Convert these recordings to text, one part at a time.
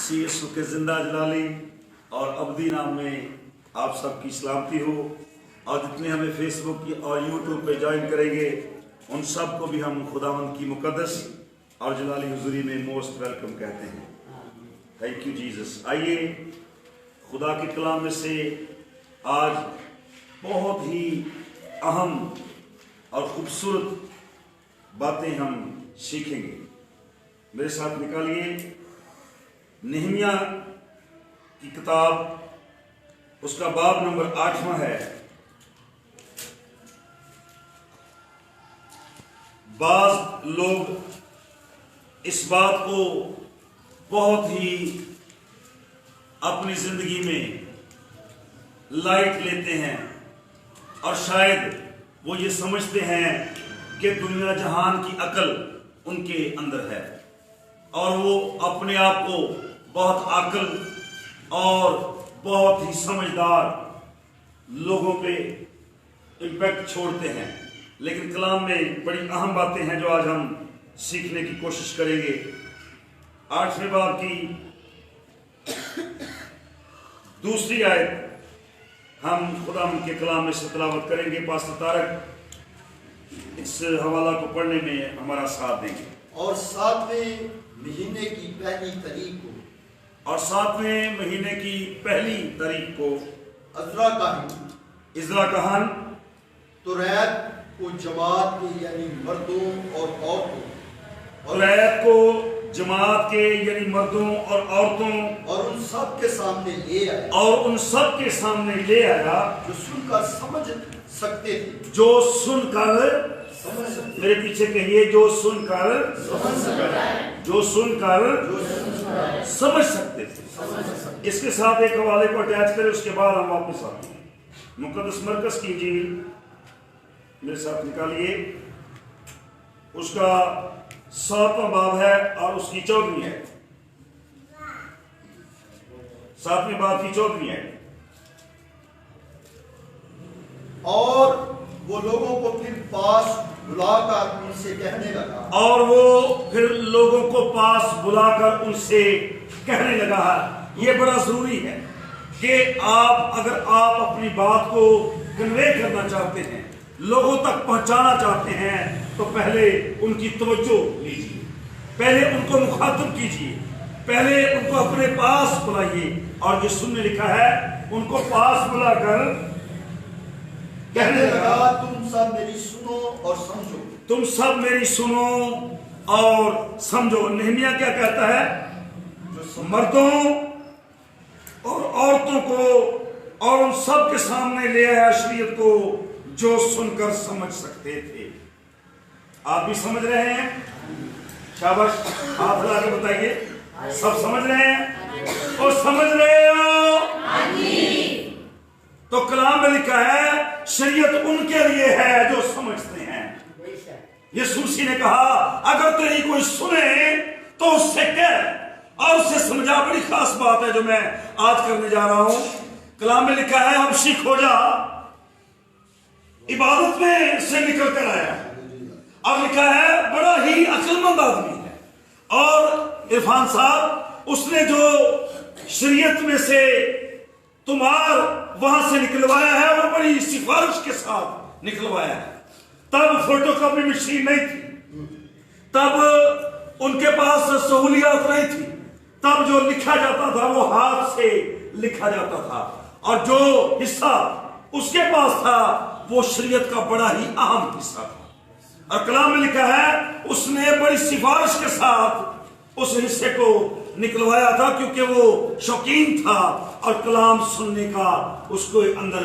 مسیح یسوع کے زندہ جلالی اور ابدی نام میں آپ سب کی سلامتی ہو، اور جتنے ہمیں فیس بک اور یوٹیوب پہ جوائن کریں گے ان سب کو بھی ہم خداوند کی مقدس اور جلالی حضوری میں موسٹ ویلکم کہتے ہیں۔ Thank you Jesus. آئیے خدا کے کلام میں سے آج بہت ہی اہم اور خوبصورت باتیں ہم سیکھیں گے۔ میرے ساتھ نکالیے نہمیہ کی کتاب، اس کا باب نمبر 8واں ہے۔ بعض لوگ اس بات کو بہت ہی اپنی زندگی میں لائٹ لیتے ہیں اور شاید وہ یہ سمجھتے ہیں کہ دنیا جہان کی عقل ان کے اندر ہے اور وہ اپنے آپ کو بہت عاقل اور بہت ہی سمجھدار لوگوں پہ امپیکٹ چھوڑتے ہیں۔ لیکن کلام میں بڑی اہم باتیں ہیں جو آج ہم سیکھنے کی کوشش کریں گے۔ 8ویں باب کی دوسری آیت ہم خدا کے کلام میں سے تلاوت کریں گے۔ پاسٹر طارق اس حوالہ کو پڑھنے میں ہمارا ساتھ دیں گے۔ اور 7ویں مہینے کی پہلی تاریخ کو عزرا کہن توریت کو جماعت کے یعنی مردوں اور عورتوں اور ان سب کے سامنے لے آیا جو سن کر سمجھ سکتے تھے۔ میرے پیچھے کہیے، جو سن کر سمجھ سکتے تھے۔ اس کے ساتھ ایک حوالے کو اٹیچ کرے، اس کے بعد ہم واپس آتے ہیں۔ مقدس مرکز کی انجیل میرے ساتھ نکالیے، اس کا 7واں باب ہے اور اس کی 14ویں ہے۔ 7ویں باب کی 14ویں ہے۔ اور وہ لوگوں کو پھر پاس بلا کر ان سے کہنے لگا یہ بڑا ضروری ہے کہ اگر آپ اپنی بات کو کنوے کرنا چاہتے ہیں، لوگوں تک پہنچانا چاہتے ہیں، تو پہلے ان کی توجہ لیجیے، پہلے ان کو مخاطب کیجیے، پہلے ان کو اپنے پاس بلائیے۔ اور جو سننے لکھا ہے، ان کو پاس بلا کر کہنے لگا، تم سب میری سنو اور سمجھو۔ نہمیہ کیا کہتا ہے؟ مردوں اور عورتوں کو اور ان سب کے سامنے لے آیا شریعت کو جو سن کر سمجھ سکتے تھے۔ آپ بھی سمجھ رہے ہیں؟ شاباش، ہاتھ لا کے بتائیے، سب سمجھ رہے ہیں اور سمجھ رہے ہو؟ تو کلام میں لکھا ہے شریعت ان کے لیے ہے جو سمجھتے ہیں۔ یسوع مسیح نے کہا اگر تیری کوئی سنے تو اس سے کہہ اور اس سے سمجھا۔ بڑی خاص بات ہے جو میں آج کرنے جا رہا ہوں۔ کلام میں لکھا ہے ابشیک ہو جا، عبادت میں سے نکل کر آیا، اور لکھا ہے بڑا ہی عقل مند آدمی ہے۔ اور عرفان صاحب، اس نے جو شریعت میں سے تمہار وہاں سے نکلوایا ہے وہ بڑی سفارش کے ساتھ نکلوایا ہے۔ تب فوٹو کاپی مشین نہیں تھی، تب ان کے پاس سہولیات نہیں تھی، تب جو لکھا جاتا تھا وہ ہاتھ سے لکھا جاتا تھا، اور جو حصہ اس کے پاس تھا وہ شریعت کا بڑا ہی اہم حصہ تھا۔ اور کلام میں لکھا ہے اس نے بڑی سفارش کے ساتھ اس حصے کو نکلوایا تھا، کیونکہ وہ شوقین تھا اور کلام سننے کا اس کو اندر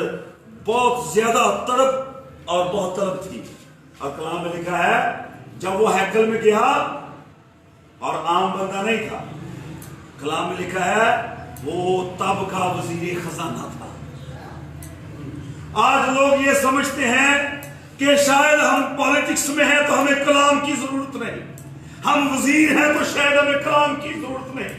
بہت زیادہ تڑپ اور بہت طلب تھی۔ اور کلام میں لکھا ہے جب وہ ہیکل میں گیا اور عام بندہ نہیں تھا، کلام میں لکھا ہے وہ تب کا وزیر خزانہ تھا۔ آج لوگ یہ سمجھتے ہیں کہ شاید ہم پالیٹکس میں ہیں تو ہمیں کلام کی ضرورت نہیں، ہم وزیر ہیں تو شاید ہمیں کلام کی ضرورت نہیں۔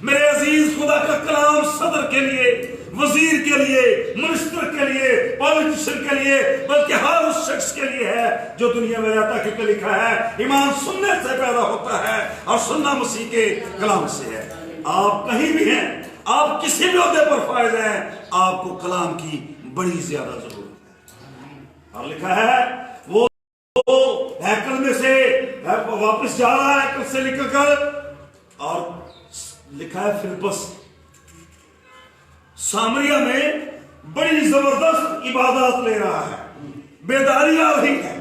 میرے عزیز، خدا کا کلام صدر کے لیے، وزیر کے لیے، منسٹر کے لیے، پالیٹیشن کے لیے، بلکہ ہر اس شخص کے لیے ہے جو دنیا میں رہتا ہے، کیونکہ لکھا ہے ایمان سننے سے پیدا ہوتا ہے اور سننا مسیح کے کلام سے ہے۔ آپ کہیں بھی ہیں، آپ کسی بھی عہدے پر فائز ہیں، آپ کو کلام کی بڑی زیادہ ضرورت ہے۔ اور لکھا ہے وہ ہیکل میں سے واپس جا رہا ہے، ہیکل سے نکل کر، اور لکھا ہے فلپس سامریہ میں بڑی زبردست عبادات لے رہا ہے، بیداری آ رہی ہے،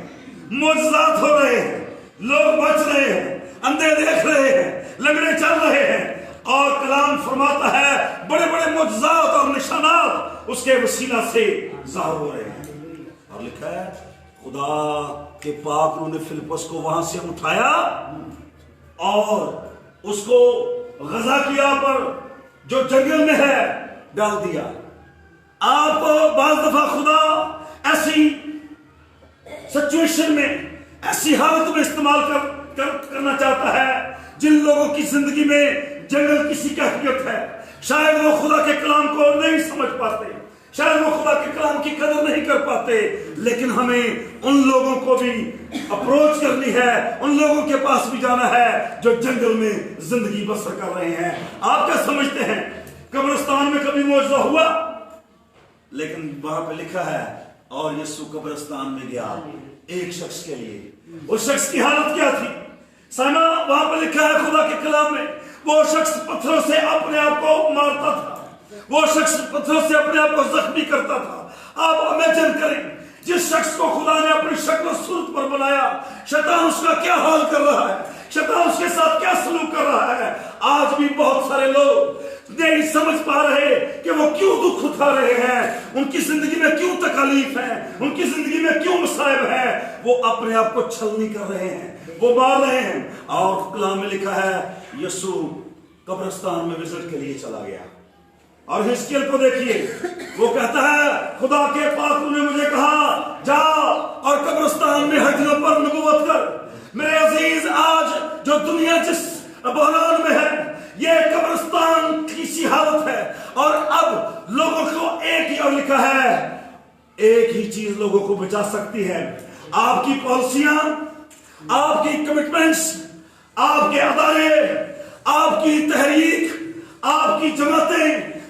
معجزات ہو رہے ہیں، لوگ بچ رہے ہیں، اندھے دیکھ رہے ہیں، لنگڑے چل رہے ہیں، اور کلام فرماتا ہے بڑے بڑے معجزات اور نشانات اس کے وسیلہ سے ظاہر ہو رہے ہیں۔ اور لکھا ہے خدا کے پاک انہوں نے فلپس کو وہاں سے اٹھایا اور اس کو غزہ کی راہ پر جو جنگل میں ہے ڈال دیا۔ آپ بعض دفعہ خدا ایسی سچویشن میں، ایسی حالت میں استعمال کرنا چاہتا ہے جن لوگوں کی زندگی میں جنگل کسی کی حقیقت ہے، شاید وہ خدا کے کلام کو نہیں سمجھ پاتے، شاید وہ خدا کے کلام کی قدر نہیں کر پاتے، لیکن ہمیں ان لوگوں کو بھی اپروچ کرنی ہے، ان لوگوں کے پاس بھی جانا ہے جو جنگل میں زندگی بسر کر رہے ہیں۔ آپ کیا سمجھتے ہیں قبرستان میں کبھی معجزہ ہوا؟ لیکن وہاں پہ لکھا ہے اور یسوع قبرستان میں گیا ایک شخص کے لیے۔ اس شخص کی حالت کیا تھی؟ سامع، وہاں پہ لکھا ہے خدا کے کلام میں وہ شخص پتھروں سے اپنے آپ کو مارتا تھا، وہ شخص پتھروں سے اپنے آپ کو زخمی کرتا تھا۔ آپ امیجن کریں جس شخص کو خدا نے اپنی شکل و صورت پر بنایا، شیطان اس کا کیا حال کر رہا ہے، شیطان اس کے ساتھ کیا سلوک کر رہا ہے۔ آج بھی بہت سارے لوگ نہیں سمجھ پا رہے کہ وہ کیوں دکھ اٹھا رہے ہیں، ان کی زندگی میں کیوں تکالیف ہیں، ان کی زندگی میں کیوں مصائب ہیں۔ وہ اپنے آپ کو چھلنی کر رہے ہیں، وہ مار رہے ہیں۔ اور کلام میں لکھا ہے یسوع قبرستان میں وزٹ کے لیے چلا گیا۔ اور حزقیل کو دیکھیے، وہ کہتا ہے خدا کے پاک نے مجھے کہا جا اور قبرستان میں ہڈیوں پر نبوت کر۔ میرے عزیز، آج جو دنیا جس بحران میں ہے، یہ قبرستان کی سی حالت ہے، اور اب لوگوں کو ایک ہی اور لکھا ہے ایک ہی چیز لوگوں کو بچا سکتی ہے، آپ کی پالیسیاں، آپ کی کمٹمنٹس، آپ کے ادارے، آپ کی تحریک، آپ کی جماعتیں۔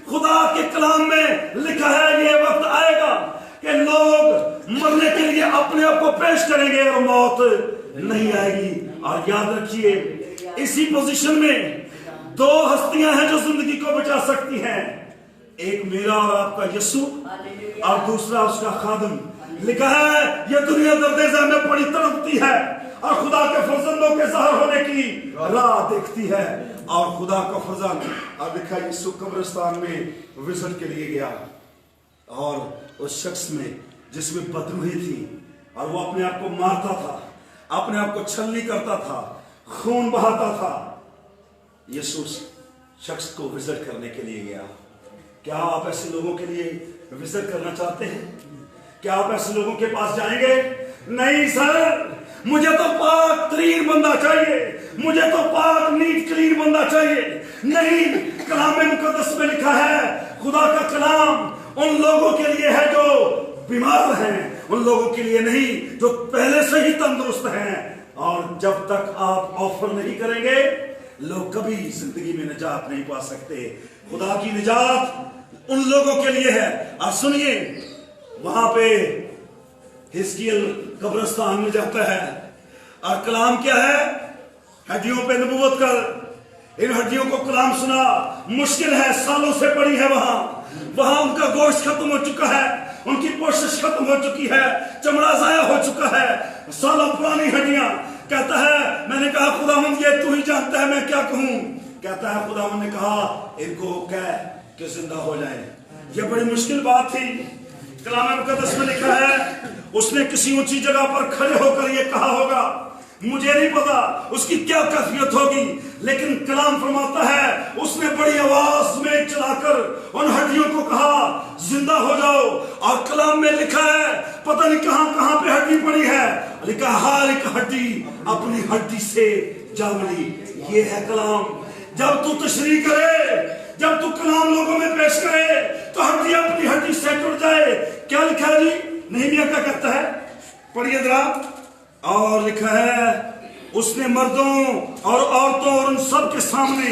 خدا کے کلام میں لکھا ہے یہ وقت آئے گا کہ لوگ مرنے کے لیے اپنے آپ کو پیش کریں گے اور موت نہیں آئے گی۔ اور یاد رکھیے اسی پوزیشن میں دو ہستیاں ہیں جو زندگی کو بچا سکتی ہیں، ایک میرا اور آپ کا یسوع، اور دوسرا اس کا خادم۔ لکھا ہے یہ دنیا دردِ میں پڑی تڑپتی ہے اور خدا کے فرزندوں کے ظاہر ہونے کی راہ دیکھتی ہے، اور خدا کا فرزند اور لکھا یسوع قبرستان میں وزٹ کے لیے گیا، اور اس شخص میں جس میں بدروحی تھی اور وہ اپنے آپ کو مارتا تھا، اپنے آپ کو چھلنی کرتا تھا، خون بہاتا تھا، یسوع شخص کو وزٹ کرنے کے لیے گیا۔ کیا آپ ایسے لوگوں کے لیے وزٹ کرنا چاہتے ہیں؟ کیا آپ ایسے لوگوں کے پاس جائیں گے؟ نہیں سر، مجھے تو پاک ترین بندہ چاہیے، مجھے تو پاک نیٹ کلین بندہ چاہیے۔ نہیں، کلام مقدس میں لکھا ہے خدا کا کلام ان لوگوں کے لیے ہے جو بیمار ہیں، ان لوگوں کے لیے نہیں جو پہلے سے ہی تندرست ہیں۔ اور جب تک آپ آفر نہیں کریں گے لوگ کبھی زندگی میں نجات نہیں پا سکتے۔ خدا کی نجات ان لوگوں کے لیے ہے۔ اور سنیے، وہاں پہ حزقیل قبرستان میں جاتا ہے اور کلام کیا ہے؟ ہڈیوں پہ نبوت کر۔ ان ہڈیوں کو کلام سنا، مشکل ہے، سالوں سے پڑی ہے، وہاں ان کا گوشت ختم ہو چکا ہے، ان کی پوشش ختم ہو چکی ہے، چمڑا ضائع ہو چکا ہے، سالوں پرانی ہڈیاں۔ کہتا ہے میں نے کہا خداوند یہ تو ہی جانتا ہے میں کیا کہوں۔ کہتا ہے خداوند نے کہا ان کو کہہ کہ زندہ ہو جائیں۔ یہ بڑی مشکل بات تھی۔ کلام مقدس میں لکھا ہے اس نے کسی اونچی جگہ پر کھڑے ہو کر یہ کہا ہوگا، مجھے نہیں پتا اس کی کیا کیفیت ہوگی، لیکن کلام فرماتا ہے اس نے بڑی آواز میں چلا کر ان ہڈیوں کو کہا زندہ ہو جاؤ۔ اور کلام میں لکھا ہے پتہ نہیں کہاں کہاں پہ ہڈی پڑی ہے، لکھا ہر ایک ہڈی اپنی ہڈی سے جا ملی۔ یہ ہے کلام۔ جب تو تشریح کرے، جب تو کلام لوگوں میں پیش کرے تو ہڈی اپنی ہڈی سے ٹوٹ جائے۔ کیا لکھا ہے جی؟ نہیمیہ کیا کہتا ہے؟ پڑھیے ذرا۔ اور لکھا ہے اس نے مردوں اور عورتوں اور ان سب کے سامنے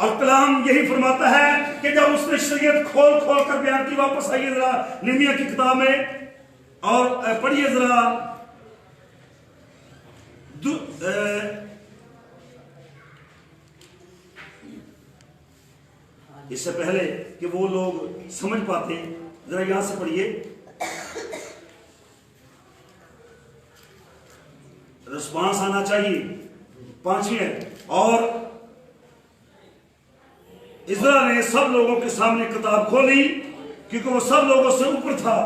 اور کلام یہی فرماتا ہے کہ جب اس نے شریعت کھول کھول کر بیان کی، واپس آئیے ذرا نہمیا کی کتاب میں اور پڑھیے ذرا اس سے پہلے کہ وہ لوگ سمجھ پاتے ہیں، ذرا یہاں سے پڑھیے، رسپانس آنا چاہیے۔ 5ویں، اور عزرا نے سب لوگوں کے سامنے کتاب کھولی کیونکہ وہ سب لوگوں سے اوپر تھا،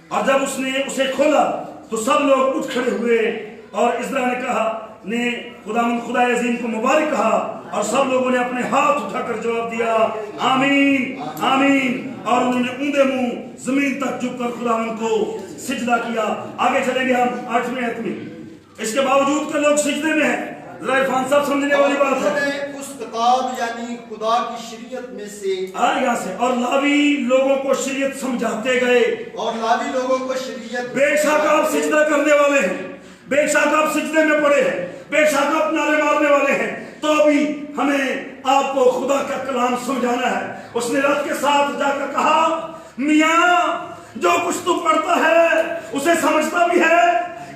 اور جب اس نے اسے کھولا تو سب لوگ اٹھ کھڑے ہوئے، اور عزرا نے خداوند خدا عظیم کو مبارک کہا، اور سب لوگوں نے اپنے ہاتھ اٹھا کر جواب دیا آمین آمین، اور انہوں نے اونڈے منہ زمین تک جھک کر خداوند کو سجدہ کیا۔ آگے چلیں گے ہم 8ویں آیت میں۔ اس کے باوجود کہ لوگ سجدے میں ہیں، ذرا عرفان صاحب سمجھنے والی بات ہے، اس کتاب یعنی خدا کی شریعت میں سے یہاں سے، اور لاوی لوگوں کو شریعت سمجھاتے گئے، اور لاوی لوگوں کو شریعت، بے شک آپ سجدہ کرنے والے ہیں، بے شک آپ سجدے میں پڑے ہیں، بے شک آپ نعرے مارنے والے ہیں، تو بھی ہمیں آپ کو خدا کا کلام سمجھانا ہے۔ اس نے رات کے ساتھ جا کر کہا میاں جو کچھ تو پڑھتا ہے اسے سمجھتا بھی ہے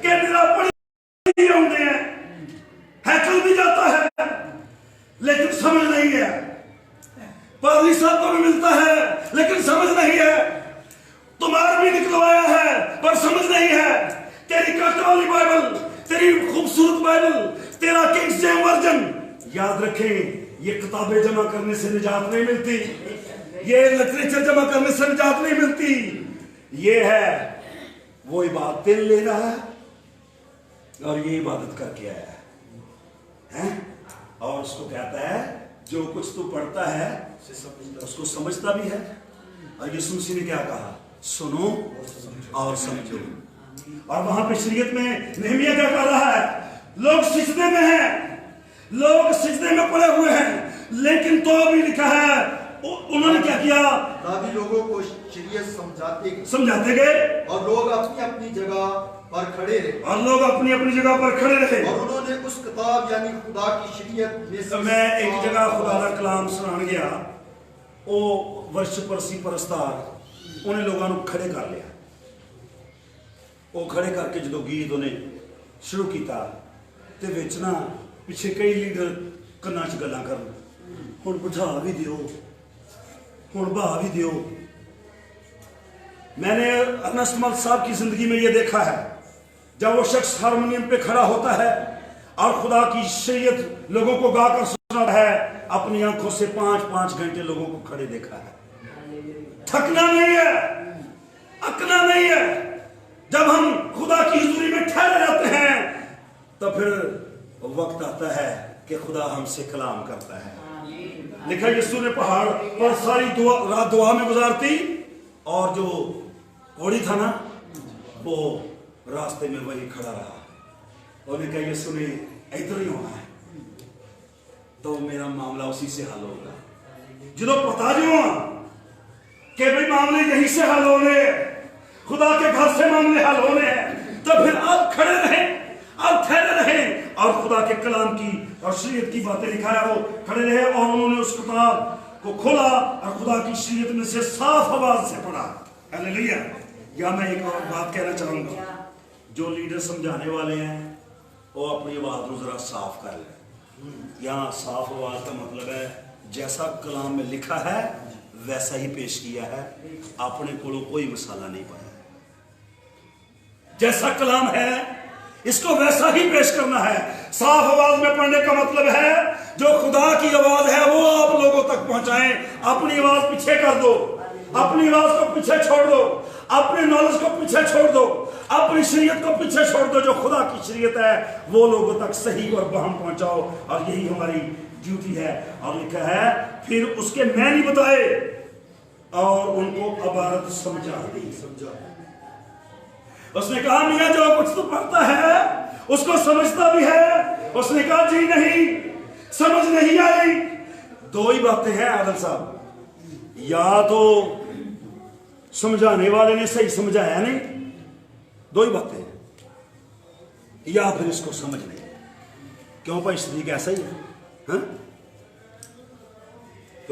کہ میرا پڑھی ہوتے ہیں، ہیکل بھی جاتا ہے لیکن سمجھ نہیں ہے، پادری صاحب کو بھی ملتا ہے لیکن سمجھ نہیں ہے، تمہار بھی نکلوایا ہے پر سمجھ نہیں ہے، تیری کٹ والی بائبل، تیری خوبصورت بائبل، تیرا کنگ جیمز ورژن، یاد رکھیں یہ کتابیں جمع کرنے سے نجات نہیں ملتی، یہ لٹریچر جمع کرنے سے نجات نہیں ملتی، یہ ہے وہ عبادت لے رہا ہے اور یہ عبادت کر کے آیا ہے، اور اس کو کہتا ہے جو کچھ تو پڑھتا ہے اس کو سمجھتا بھی ہے، اور یسوع مسیح نے کیا کہا سنو اور سمجھو۔ اور وہاں پہ شریعت میں نہمیا کیا کر رہا ہے، لوگ سجدے میں ہیں، لوگ سجدے میں پڑے ہوئے ہیں، لیکن تو بھی لکھا ہے انہوں نے کیا کیا، لاوی لوگوں کو شریعت سمجھاتے گئے، اور لوگ اپنی اپنی جگہ پر کھڑے رہے، اور لوگ اپنی اپنی جگہ پر کھڑے رہے، اور انہوں نے اس کتاب یعنی خدا کی شریعت میں سے میں ایک جگہ خدا کا کلام سنان گیا، وہ ورش پرسی پرستار انہیں لوگوں نے کھڑے کر لیا، وہ کھڑے کر کے جدو گیت انہیں شروع کیتا تے وچ نا پیچھے کئی لیڈر کنا چ گلاں کرن، ہن بٹھا بھی دیو، ہن بہا بھی دیو۔ میں نے ارنسٹ مل صاحب کی زندگی میں یہ دیکھا ہے، جب وہ شخص ہارمونیم پہ کھڑا ہوتا ہے اور خدا کی شریعت لوگوں کو گا کر سنا ہے، اپنی آنکھوں سے 5-5 گھنٹے لوگوں کو کھڑے دیکھا ہے، تھکنا نہیں ہے، اکنا نہیں ہے۔ جب ہم خدا کی حضوری میں ٹھہرے رہتے ہیں تو پھر وقت آتا ہے کہ خدا ہم سے کلام کرتا ہے۔ لکھا یسوع نے پہاڑ پر ساری رات دعا میں گزارتی، اور جو گھوڑی تھا نا وہ راستے میں وہی کھڑا رہا، انہوں نے کہا یسوع نے ادھر ہی ہونا ہے تو میرا معاملہ اسی سے حل ہوگا۔ جدو پتا جو کہ بھئی معاملے یہیں سے حل ہونے، خدا کے گھر سے معاملے حل ہونے ہیں، تو پھر آپ کھڑے رہیں، آپ ٹھہرے رہیں، اور خدا کے کلام کی اور شریعت کی باتیں لکھا ہے وہ کھڑے رہے، اور انہوں نے اس کتاب کو کھولا اور خدا کی شریعت میں سے صاف آواز سے پڑھا۔ ہلیلویا۔ یا میں ایک اور بات کہنا چاہوں گا، جو لیڈر سمجھانے والے ہیں وہ اپنی آواز کو ذرا صاف کر لیں۔ یہاں صاف آواز کا مطلب ہے جیسا کلام میں لکھا ہے ویسا ہی پیش کیا ہے، اپنے کو کوئی مسالہ نہیں پایا، جیسا کلام ہے اس کو ویسا ہی پیش کرنا ہے۔ صاف آواز میں پڑھنے کا مطلب ہے جو خدا کی آواز ہے وہ آپ لوگوں تک پہنچائیں، اپنی آواز پیچھے کر دو، اپنی آواز کو پیچھے چھوڑ دو، اپنے نالج کو پیچھے چھوڑ دو، اپنی شریعت کو پیچھے چھوڑ دو، جو خدا کی شریعت ہے وہ لوگوں تک صحیح اور بہم پہنچاؤ، اور یہی ہماری ڈیوٹی ہے۔ اور لکھا ہے پھر اس کے معنی بتائے اور ان کو عبارت سمجھا دی۔ اس نے کہا میاں جو کچھ تو پڑھتا ہے اس کو سمجھتا بھی ہے، اس نے کہا جی نہیں سمجھ نہیں آئی۔ دو ہی باتیں ہیں عادل صاحب، یا تو سمجھانے والے نے صحیح سمجھایا نہیں، دو ہی باتیں ہیں، یا پھر اس کو سمجھ نہیں۔ کیوں بھائی صدیق ایسا ہی ہے؟